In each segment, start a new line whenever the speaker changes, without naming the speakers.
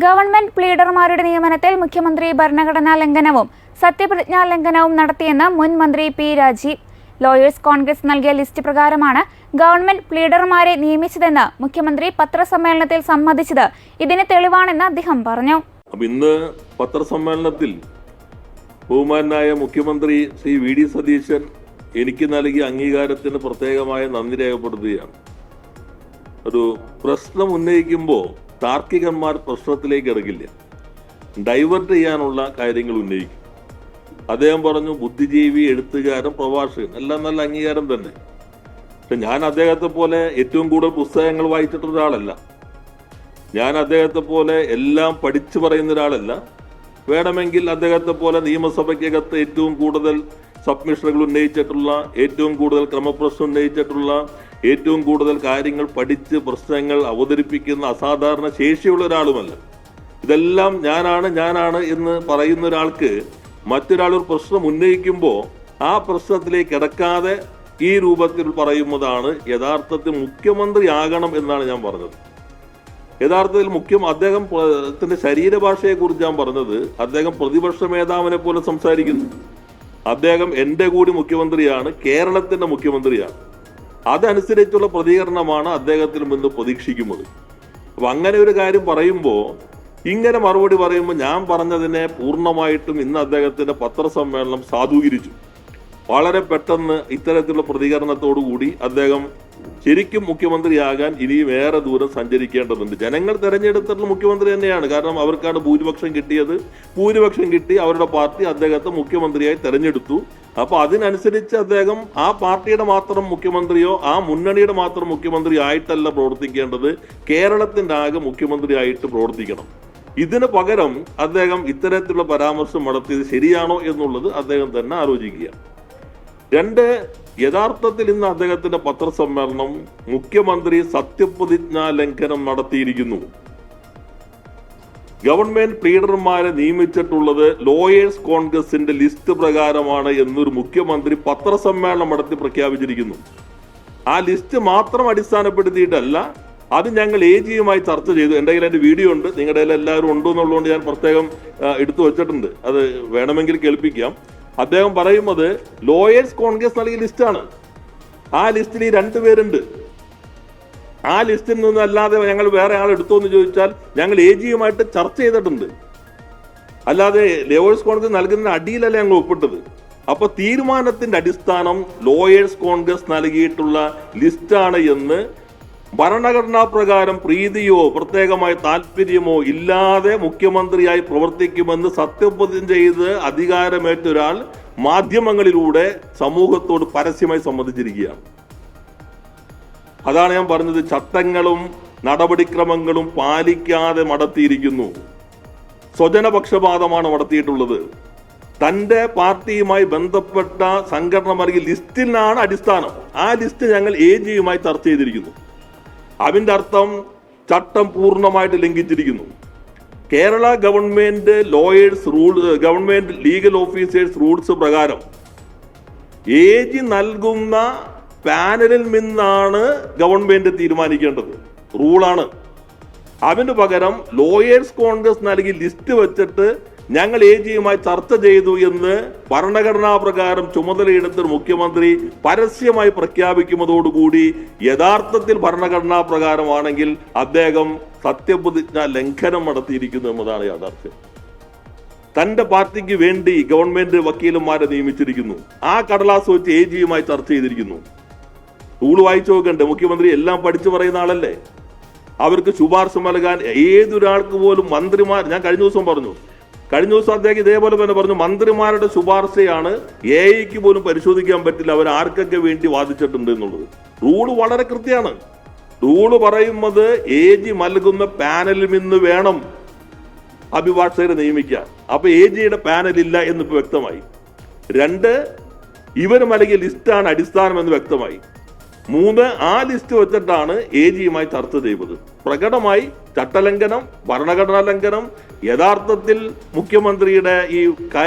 Government പ്ലീഡർമാരുടെ നിയമനത്തിൽ മുഖ്യമന്ത്രി ഭരണഘടനാ ലംഘനവും സത്യപ്രതിജ്ഞാ ലംഘനവും നടത്തിയെന്ന് മുൻ മന്ത്രി പി രാജീവ്. ലോയേഴ്സ് കോൺഗ്രസ് നൽകിയ ലിസ്റ്റ് പ്രകാരമാണ് ഗവൺമെന്റ് പ്ലീഡർമാരെ നിയമിച്ചതെന്ന് മുഖ്യമന്ത്രി പത്രസമ്മേളനത്തിൽ സമ്മതിച്ചത് ഇതിന് തെളിവാണെന്ന് അദ്ദേഹം പറഞ്ഞു.
ഇന്ന് പത്രസമ്മേളനത്തിൽ ബഹുമാനായ മുഖ്യമന്ത്രി ശ്രീ വി ഡി സതീശൻ എനിക്ക് നൽകിയ അംഗീകാരത്തിന് പ്രത്യേകമായ നന്ദി രേഖപ്പെടുത്തുകയാണ്. ഒരു പ്രശ്നം ഉന്നയിക്കുമ്പോൾ താർക്കികന്മാർ പ്രശ്നത്തിലേക്ക് ഇറങ്ങില്ല, ഡൈവേർട്ട് ചെയ്യാനുള്ള കാര്യങ്ങൾ ഉന്നയിക്കും. അദ്ദേഹം പറഞ്ഞു ബുദ്ധിജീവി, എഴുത്തുകാരൻ, പ്രഭാഷകൻ എല്ലാം നല്ല അംഗീകാരം തന്നെ. പക്ഷെ ഞാൻ അദ്ദേഹത്തെ പോലെ ഏറ്റവും കൂടുതൽ പുസ്തകങ്ങൾ വായിച്ചിട്ടുള്ള ഒരാളല്ല. ഞാൻ അദ്ദേഹത്തെ പോലെ എല്ലാം പഠിച്ചു പറയുന്ന ഒരാളല്ല. വേണമെങ്കിൽ അദ്ദേഹത്തെ പോലെ നിയമസഭയ്ക്കകത്ത് ഏറ്റവും കൂടുതൽ സബ്മിഷനുകൾ ഉന്നയിച്ചിട്ടുള്ള, ഏറ്റവും കൂടുതൽ ക്രമപ്രശ്നം ഉന്നയിച്ചിട്ടുള്ള, ഏറ്റവും കൂടുതൽ കാര്യങ്ങൾ പഠിച്ച് പ്രശ്നങ്ങൾ അവതരിപ്പിക്കുന്ന അസാധാരണ ശേഷിയുള്ള ഒരാളുമല്ല. ഇതെല്ലാം ഞാനാണ് എന്ന് പറയുന്ന ഒരാൾക്ക് മറ്റൊരാൾ ഒരു പ്രശ്നം ഉന്നയിക്കുമ്പോൾ ആ പ്രശ്നത്തിലേക്ക് കിടക്കാതെ ഈ രൂപത്തിൽ പറയുന്നതാണ് യഥാർത്ഥത്തിൽ മുഖ്യമന്ത്രി ആകണം എന്നാണ് ഞാൻ പറഞ്ഞത്. യഥാർത്ഥത്തിൽ അദ്ദേഹത്തിന്റെ ശരീരഭാഷയെ കുറിച്ച് ഞാൻ പറഞ്ഞത്, അദ്ദേഹം പ്രതിപക്ഷ മേധാവിനെ പോലെ സംസാരിക്കുന്നു. അദ്ദേഹം എൻ്റെ കൂടി മുഖ്യമന്ത്രിയാണ്, കേരളത്തിന്റെ മുഖ്യമന്ത്രിയാണ്. അതനുസരിച്ചുള്ള പ്രതികരണമാണ് അദ്ദേഹത്തിൽ നിന്ന് പ്രതീക്ഷിക്കുന്നത്. അപ്പൊ അങ്ങനെ ഒരു കാര്യം പറയുമ്പോൾ ഇങ്ങനെ മറുപടി പറയുമ്പോൾ ഞാൻ പറഞ്ഞതിനെ പൂർണ്ണമായിട്ടും ഇന്ന് അദ്ദേഹത്തിന്റെ പത്രസമ്മേളനം സാധൂകരിച്ചു. വളരെ പെട്ടെന്ന് ഇത്തരത്തിലുള്ള പ്രതികരണത്തോടുകൂടി അദ്ദേഹം ശരിക്കും മുഖ്യമന്ത്രിയാകാൻ ഇനിയും ഏറെ ദൂരം സഞ്ചരിക്കേണ്ടതുണ്ട്. ജനങ്ങൾ തെരഞ്ഞെടുത്തിട്ടുള്ള മുഖ്യമന്ത്രി തന്നെയാണ്. കാരണം അവർക്കാണ് ഭൂരിപക്ഷം കിട്ടിയത്. ഭൂരിപക്ഷം കിട്ടി അവരുടെ പാർട്ടി അദ്ദേഹത്തെ മുഖ്യമന്ത്രിയായി തെരഞ്ഞെടുത്തു. അപ്പൊ അതിനനുസരിച്ച് അദ്ദേഹം ആ പാർട്ടിയുടെ മാത്രം മുഖ്യമന്ത്രിയോ ആ മുന്നണിയുടെ മാത്രം മുഖ്യമന്ത്രി ആയിട്ടല്ല പ്രവർത്തിക്കേണ്ടത്, കേരളത്തിന്റെ ആകെ മുഖ്യമന്ത്രിയായിട്ട് പ്രവർത്തിക്കണം. ഇതിന് പകരം അദ്ദേഹം ഇത്തരത്തിലുള്ള പരാമർശം നടത്തിയത് ശരിയാണോ എന്നുള്ളത് അദ്ദേഹം തന്നെ ആലോചിക്കുക. യഥാർത്ഥത്തിൽ ഇന്ന് അദ്ദേഹത്തിന്റെ പത്രസമ്മേളനം മുഖ്യമന്ത്രി സത്യപ്രതിജ്ഞാ ലംഘനം നടത്തിയിരിക്കുന്നു. ഗവൺമെന്റ് പ്ലീഡർമാരെ നിയമിച്ചിട്ടുള്ളത് ലോയേഴ്സ് കോൺഗ്രസിന്റെ ലിസ്റ്റ് പ്രകാരമാണ് എന്നൊരു മുഖ്യമന്ത്രി പത്രസമ്മേളനം നടത്തി പ്രഖ്യാപിച്ചിരിക്കുന്നു. ആ ലിസ്റ്റ് മാത്രം അടിസ്ഥാനപ്പെടുത്തിയിട്ടല്ല, അത് ഞങ്ങൾ AGയുമായി ചർച്ച ചെയ്തു. എൻ്റെ കയ്യിൽ എൻ്റെ വീഡിയോ ഉണ്ട്, നിങ്ങളുടെ കയ്യിൽ എല്ലാവരും ഉണ്ടോ എന്നുള്ളതുകൊണ്ട് ഞാൻ പ്രത്യേകം എടുത്തു വെച്ചിട്ടുണ്ട്. അത് വേണമെങ്കിൽ കേൾപ്പിക്കാം. അദ്ദേഹം പറയുന്നത് ലോയേഴ്സ് കോൺഗ്രസ് നൽകിയ ലിസ്റ്റാണ്. ആ ലിസ്റ്റിൽ ഈ 2 പേരുണ്ട്. ആ ലിസ്റ്റിൽ നിന്നല്ലാതെ ഞങ്ങൾ വേറെ ആൾ എടുത്തോ എന്ന് ചോദിച്ചാൽ ഞങ്ങൾ AGയുമായിട്ട് ചർച്ച ചെയ്തിട്ടുണ്ട്. അല്ലാതെ ലോയേഴ്സ് കോൺഗ്രസ് നൽകുന്ന അടിയിലല്ല ഞങ്ങൾ ഒപ്പിട്ടത്. അപ്പൊ തീരുമാനത്തിന്റെ അടിസ്ഥാനം ലോയേഴ്സ് കോൺഗ്രസ് നൽകിയിട്ടുള്ള ലിസ്റ്റാണ് എന്ന് ഭരണഘടനാ പ്രകാരം പ്രീതിയോ പ്രത്യേകമായ താല്പര്യമോ ഇല്ലാതെ മുഖ്യമന്ത്രിയായി പ്രവർത്തിക്കുമെന്ന് സത്യപ്രതിജ്ഞ ചെയ്ത് അധികാരമേറ്റ ഒരാൾ മാധ്യമങ്ങളിലൂടെ സമൂഹത്തോട് പരസ്യമായി സമ്മതിച്ചിരിക്കുകയാണ്. അതാണ് ഞാൻ പറഞ്ഞത്, ചട്ടങ്ങളും നടപടിക്രമങ്ങളും പാലിക്കാതെ നടത്തിയിരിക്കുന്നു. സ്വജനപക്ഷപാതമാണ് നടത്തിയിട്ടുള്ളത്. തന്റെ പാർട്ടിയുമായി ബന്ധപ്പെട്ട സംഘടന നൽകിയ ലിസ്റ്റിലാണ് അടിസ്ഥാനം. ആ ലിസ്റ്റ് ഞങ്ങൾ AGയുമായി ചർച്ച ചെയ്തിരിക്കുന്നു. അതിന്റെ അർത്ഥം ചട്ടം പൂർണ്ണമായിട്ട് ലംഘിച്ചിരിക്കുന്നു. Kerala government government legal officers rules പ്രകാരം AG നൽകുന്ന പാനലിൽ നിന്നാണ് ഗവൺമെന്റ് തീരുമാനിക്കേണ്ടത്, റൂളാണ്. അതിന് പകരം ലോയേഴ്സ് കോൺഗ്രസ് നൽകി ലിസ്റ്റ് വെച്ചിട്ട് ഞങ്ങൾ AGയുമായി ചർച്ച ചെയ്തു എന്ന് ഭരണഘടനാ പ്രകാരം ചുമതലയെടുത്ത മുഖ്യമന്ത്രി പരസ്യമായി പ്രഖ്യാപിക്കുന്നതോടുകൂടി യഥാർത്ഥത്തിൽ ഭരണഘടനാ പ്രകാരമാണെങ്കിൽ അദ്ദേഹം സത്യപ്രതിജ്ഞാ ലംഘനം നടത്തിയിരിക്കുന്നു എന്നതാണ് യാഥാർത്ഥ്യം. തന്റെ പാർട്ടിക്ക് വേണ്ടി ഗവൺമെന്റ് വക്കീലന്മാരെ നിയമിച്ചിരിക്കുന്നു. ആ കടലാസ് വെച്ച് AGയുമായി ചർച്ച ചെയ്തിരിക്കുന്നു. റൂൾ വായിച്ചു നോക്കണ്ടേ? മുഖ്യമന്ത്രി എല്ലാം പഠിച്ചു പറയുന്ന ആളല്ലേ. അവർക്ക് ശുപാർശ നൽകാൻ ഏതൊരാൾക്ക് പോലും മന്ത്രിമാർ, ഞാൻ കഴിഞ്ഞ ദിവസം അദ്ദേഹം ഇതേപോലെ തന്നെ പറഞ്ഞു, മന്ത്രിമാരുടെ ശുപാർശയാണ് AIക്ക് പോലും പരിശോധിക്കാൻ പറ്റില്ല അവർ ആർക്കൊക്കെ വേണ്ടി വാദിച്ചിട്ടുണ്ട് എന്നുള്ളത്. റൂള് വളരെ കൃത്യമാണ്. റൂള് പറയുന്നത് AG നൽകുന്ന പാനലിൽ നിന്ന് വേണം അഭിഭാഷകരെ നിയമിക്കാൻ. അപ്പൊ AGയുടെ പാനലില്ല എന്നിപ്പോ വ്യക്തമായി. 2, ഇവർ നൽകിയ ലിസ്റ്റാണ് അടിസ്ഥാനം എന്ന് വ്യക്തമായി. 3, ആ ലിസ്റ്റ് വെച്ചിട്ടാണ് AGയുമായി ചർച്ച ചെയ്തത്. പ്രകടമായി ചട്ടലംഘനം, ഭരണഘടനാ ലംഘനം. യഥാർത്ഥത്തിൽ മുഖ്യമന്ത്രിയുടെ ഈ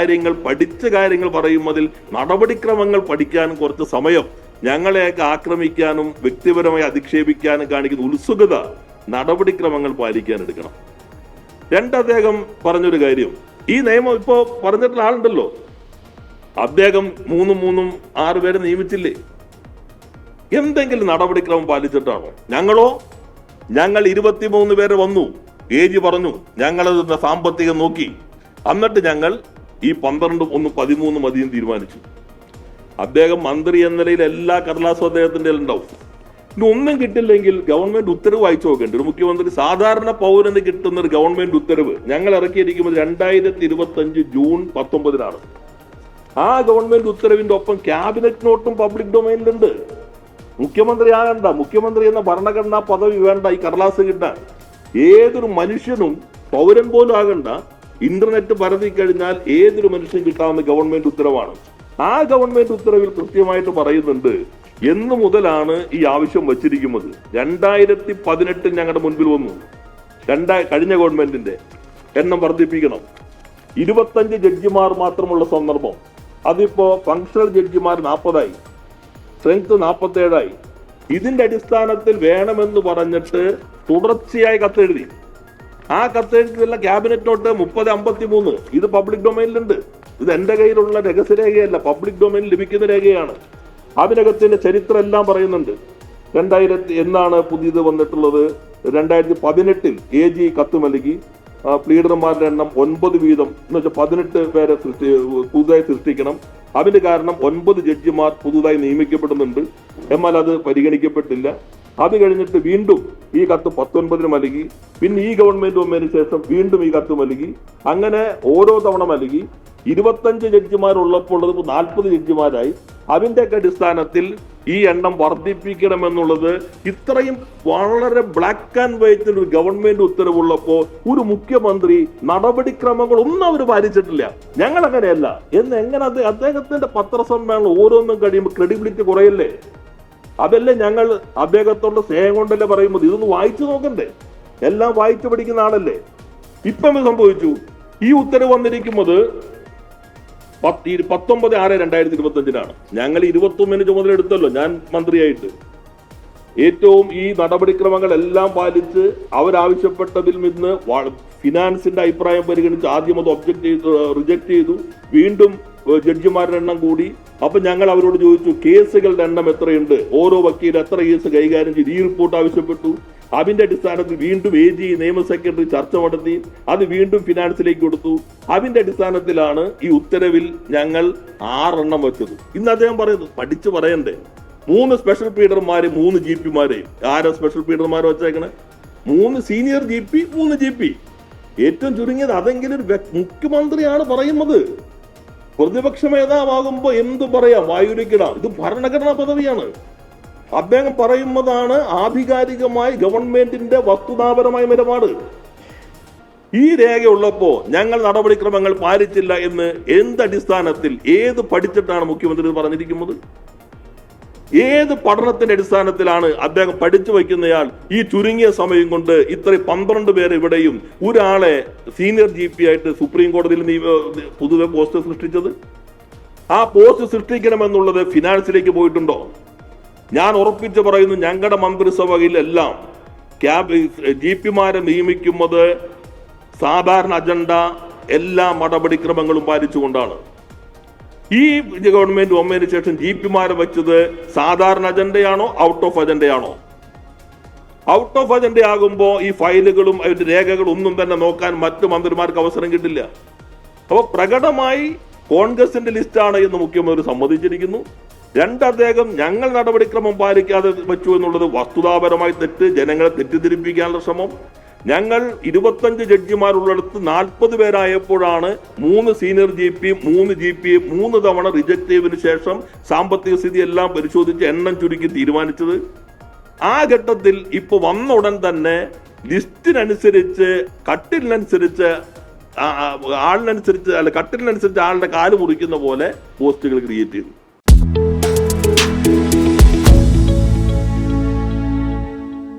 പഠിച്ച കാര്യങ്ങൾ പറയുന്നതിൽ നടപടിക്രമങ്ങൾ പഠിക്കാനും കുറച്ച് സമയം, ഞങ്ങളെയൊക്കെ ആക്രമിക്കാനും വ്യക്തിപരമായി അധിക്ഷേപിക്കാനും കാണിക്കുന്ന ഉത്സുകത നടപടിക്രമങ്ങൾ പാലിക്കാൻ എടുക്കണം. അദ്ദേഹം പറഞ്ഞൊരു കാര്യം, ഈ നിയമം ഇപ്പോ പറഞ്ഞിട്ടുള്ള ആളുണ്ടല്ലോ, അദ്ദേഹം 6 പേരെ നിയമിച്ചില്ലേ? എന്തെങ്കിലും നടപടിക്രമം പാലിച്ചിട്ടാണോ? ഞങ്ങൾ 23 പേരെ വന്നു, ഏജ് പറഞ്ഞു, ഞങ്ങളത് സാമ്പത്തികം നോക്കി, എന്നിട്ട് ഞങ്ങൾ ഈ 12 1 13 മതിയും തീരുമാനിച്ചു. അദ്ദേഹം മന്ത്രി എന്ന നിലയിൽ എല്ലാ കടലാസും അദ്ദേഹത്തിന്റെ ഉണ്ടാവും. ഇനി ഒന്നും കിട്ടില്ലെങ്കിൽ ഗവൺമെന്റ് ഉത്തരവ് വായിച്ചു നോക്കേണ്ടി ഒരു മുഖ്യമന്ത്രി. സാധാരണ പൗരന് കിട്ടുന്ന ഒരു ഗവൺമെന്റ് ഉത്തരവ് ഞങ്ങൾ ഇറക്കിയിരിക്കുന്നത് 2025 ജൂൺ 19 ആ ഗവൺമെന്റ് ഉത്തരവിന്റെ ഒപ്പം ക്യാബിനറ്റ് നോട്ടും പബ്ലിക് ഡൊമൈനിലുണ്ട്. മുഖ്യമന്ത്രി ആകണ്ട, മുഖ്യമന്ത്രി എന്ന ഭരണഘടനാ പദവി വേണ്ട ഈ കടലാസ് കിട്ടാൻ. ഏതൊരു മനുഷ്യനും, പൗരൻ പോലും ആകണ്ട, ഇന്റർനെറ്റ് പരതി കഴിഞ്ഞാൽ ഏതൊരു മനുഷ്യനും കിട്ടാവുന്ന ഗവൺമെന്റ് ഉത്തരവാണ്. ആ ഗവൺമെന്റ് ഉത്തരവിൽ കൃത്യമായിട്ട് പറയുന്നുണ്ട് എന്ന് മുതലാണ് ഈ ആവശ്യം വച്ചിരിക്കുന്നത്. 2018 ഞങ്ങളുടെ മുൻപിൽ വന്നു. കഴിഞ്ഞ ഗവൺമെന്റിന്റെ എണ്ണം വർദ്ധിപ്പിക്കണം, 25 ജഡ്ജിമാർ മാത്രമുള്ള സന്ദർഭം. അതിപ്പോ ഫങ്ഷണൽ ജഡ്ജിമാർ 40 സ്ട്രെങ്ത് 47 ഇതിന്റെ അടിസ്ഥാനത്തിൽ വേണമെന്ന് പറഞ്ഞിട്ട് തുടർച്ചയായി കത്തെഴുതി. ആ കത്തെഴുതിയുള്ള ക്യാബിനറ്റ് നോട്ട് 3053 ഇത് പബ്ലിക് ഡൊമൈനിലുണ്ട്. ഇത് എന്റെ കയ്യിലുള്ള രഹസ്യരേഖയല്ല, പബ്ലിക് ഡൊമൈനിൽ ലഭിക്കുന്ന രേഖയാണ്. അതിനകത്തിന്റെ ചരിത്രം എല്ലാം പറയുന്നുണ്ട്. 2000 എന്നാണ് പുതിയത് വന്നിട്ടുള്ളത്. 2018 AG കത്ത് നൽകി. പ്ലീഡർമാരുടെ എണ്ണം 9 വീതം എന്ന് വെച്ചാൽ 18 പേരെ പുതുതായി സൃഷ്ടിക്കണം. അതിന്റെ കാരണം 9 ജഡ്ജിമാർ പുതുതായി നിയമിക്കപ്പെടുന്നുണ്ട്. എന്നാൽ അത് പരിഗണിക്കപ്പെട്ടില്ല. അത് കഴിഞ്ഞിട്ട് വീണ്ടും ഈ കത്ത് 19 നൽകി. പിന്നെ ഈ ഗവൺമെന്റ് വന്നതിന് ശേഷം വീണ്ടും ഈ കത്ത് നൽകി. അങ്ങനെ ഓരോ തവണ നൽകി. 25 ജഡ്ജിമാരുള്ളപ്പോൾ 40 ജഡ്ജിമാരായി. അതിന്റെയൊക്കെ അടിസ്ഥാനത്തിൽ ഈ എണ്ണം വർദ്ധിപ്പിക്കണമെന്നുള്ളത് ഇത്രയും വളരെ ബ്ലാക്ക് ആൻഡ് വൈറ്റ് ഒരു ഗവൺമെന്റ് ഉത്തരവുള്ളപ്പോൾ ഒരു മുഖ്യമന്ത്രി നടപടിക്രമങ്ങൾ ഒന്നും അവർ പാലിച്ചിട്ടില്ല. ഞങ്ങൾ അങ്ങനെയല്ല എന്ന് എങ്ങനെ അദ്ദേഹത്തിന്റെ പത്രസമ്മേളനം ഓരോന്നും കഴിയുമ്പോൾ ക്രെഡിബിലിറ്റി കുറയല്ലേ? അതല്ലേ ഞങ്ങൾ അദ്ദേഹത്തോട് സ്നേഹം കൊണ്ടല്ലേ പറയുമ്പോൾ ഇതൊന്ന് വായിച്ചു നോക്കണ്ടേ? എല്ലാം വായിച്ചു പഠിക്കുന്ന ആളല്ലേ. ഇപ്പം സംഭവിച്ചു, ഈ ഉത്തരവ് വന്നിരിക്കുന്നത് 19/6/2025 ഞങ്ങൾ 21 ചുമതലയെടുത്തല്ലോ ഞാൻ മന്ത്രിയായിട്ട്. ഏറ്റവും ഈ നടപടിക്രമങ്ങളെല്ലാം പാലിച്ച് അവരാവശ്യപ്പെട്ടതിൽ നിന്ന് ഫിനാൻസിന്റെ അഭിപ്രായം പരിഗണിച്ച് ആദ്യം അത് റിജക്ട് ചെയ്തു. വീണ്ടും ജഡ്ജിമാരുടെ എണ്ണം കൂടി. അപ്പൊ ഞങ്ങൾ അവരോട് ചോദിച്ചു കേസുകളുടെ എണ്ണം എത്രയുണ്ട്, ഓരോ വക്കീൽ എത്ര കേസ് കൈകാര്യം ചെയ്ത് ഈ റിപ്പോർട്ട് ആവശ്യപ്പെട്ടു. അതിന്റെ അടിസ്ഥാനത്തിൽ വീണ്ടും AG നിയമ സെക്രട്ടറി ചർച്ച നടത്തി. അത് വീണ്ടും ഫിനാൻസിലേക്ക് കൊടുത്തു. അതിന്റെ അടിസ്ഥാനത്തിലാണ് ഈ ഉത്തരവിൽ ഞങ്ങൾ 6 എണ്ണം വെച്ചത്. ഇന്ന് അദ്ദേഹം പറയുന്നത് പഠിച്ചു പറയണ്ടേ? 3 സ്പെഷ്യൽ പ്ലീഡർമാര് 3 GP ആരാ സ്പെഷ്യൽ പ്ലീഡർമാർ വെച്ചേക്കണേ? 3 senior GP 3 GP. ഏറ്റവും ചുരുങ്ങിയത് അതെങ്കിലും ഒരു മുഖ്യമന്ത്രിയാണ് പറയുന്നത്. പ്രതിപക്ഷ നേതാവാകുമ്പോ എന്ത് പറയാം, വായുരിക്കിടാം. ഇത് ഭരണഘടനാ പദവിയാണ്. അദ്ദേഹം പറയുന്നതാണ് ആധികാരികമായി ഗവൺമെന്റിന്റെ വസ്തുതാപരമായ നിലപാട്. ഈ രേഖയുള്ളപ്പോ ഞങ്ങൾ നടപടിക്രമങ്ങൾ പാലിച്ചില്ല എന്ന് എന്തടിസ്ഥാനത്തിൽ, ഏത് പഠിച്ചിട്ടാണ് മുഖ്യമന്ത്രി പറഞ്ഞിരിക്കുന്നത്? ഏത് പഠനത്തിന്റെ അടിസ്ഥാനത്തിലാണ് അദ്ദേഹം പഠിച്ചു വയ്ക്കുന്നയാൾ ഈ ചുരുങ്ങിയ സമയം കൊണ്ട് ഇത്ര 12 പേര് ഇവിടെയും ഒരാളെ സീനിയർ GP ആയിട്ട് സുപ്രീം കോടതിയിൽ പൊതുവെ പോസ്റ്റ് സൃഷ്ടിച്ചത്? ആ പോസ്റ്റ് സൃഷ്ടിക്കണമെന്നുള്ളത് ഫിനാൻസിലേക്ക് പോയിട്ടുണ്ടോ? ഞാൻ ഉറപ്പിച്ചു പറയുന്നു, ഞങ്ങളുടെ മന്ത്രിസഭയിലെല്ലാം GPമാരെ നിയമിക്കുന്നത് സാധാരണ അജണ്ട എല്ലാ നടപടിക്രമങ്ങളും പാലിച്ചുകൊണ്ടാണ്. ഈ ഗവൺമെന്റ് വന്നതിന് ശേഷം GPമാരെ വെച്ചത് സാധാരണ അജണ്ടയാണോ ഔട്ട് ഓഫ് അജണ്ടയാണോ? ഔട്ട് ഓഫ് അജണ്ട ആകുമ്പോൾ ഈ ഫയലുകളും അതിന്റെ രേഖകളും ഒന്നും തന്നെ നോക്കാൻ മറ്റു മന്ത്രിമാർക്ക് അവസരം കിട്ടില്ല. അപ്പോൾ പ്രകടമായി കോൺഗ്രസിന്റെ ലിസ്റ്റാണ് എന്ന് മുഖ്യമന്ത്രി സമ്മതിച്ചിരിക്കുന്നു. അദ്ദേഹം ഞങ്ങൾ നടപടിക്രമം പാലിക്കാതെ വെച്ചു എന്നുള്ളത് വസ്തുതാപരമായി തെറ്റ്, ജനങ്ങളെ തെറ്റിദ്ധരിപ്പിക്കാനുള്ള ശ്രമം. ഞങ്ങൾ 25 ജഡ്ജിമാരുള്ളിടത്ത് 40 പേരായപ്പോഴാണ് 3 സീനിയർ GP 3 GP 3 തവണ റിജക്ട് ചെയ്തതിനു ശേഷം സാമ്പത്തിക സ്ഥിതി എല്ലാം പരിശോധിച്ച് എണ്ണം ചുരുക്കി തീരുമാനിച്ചത്. ആ ഘട്ടത്തിൽ ഇപ്പൊ വന്ന ഉടൻ തന്നെ ലിസ്റ്റിനനുസരിച്ച് കട്ടിലിനനുസരിച്ച് ആളിനനുസരിച്ച് കട്ടിലിനനുസരിച്ച് ആളുടെ കാല് മുറിക്കുന്ന പോലെ പോസ്റ്റുകൾ ക്രിയേറ്റ് ചെയ്തു.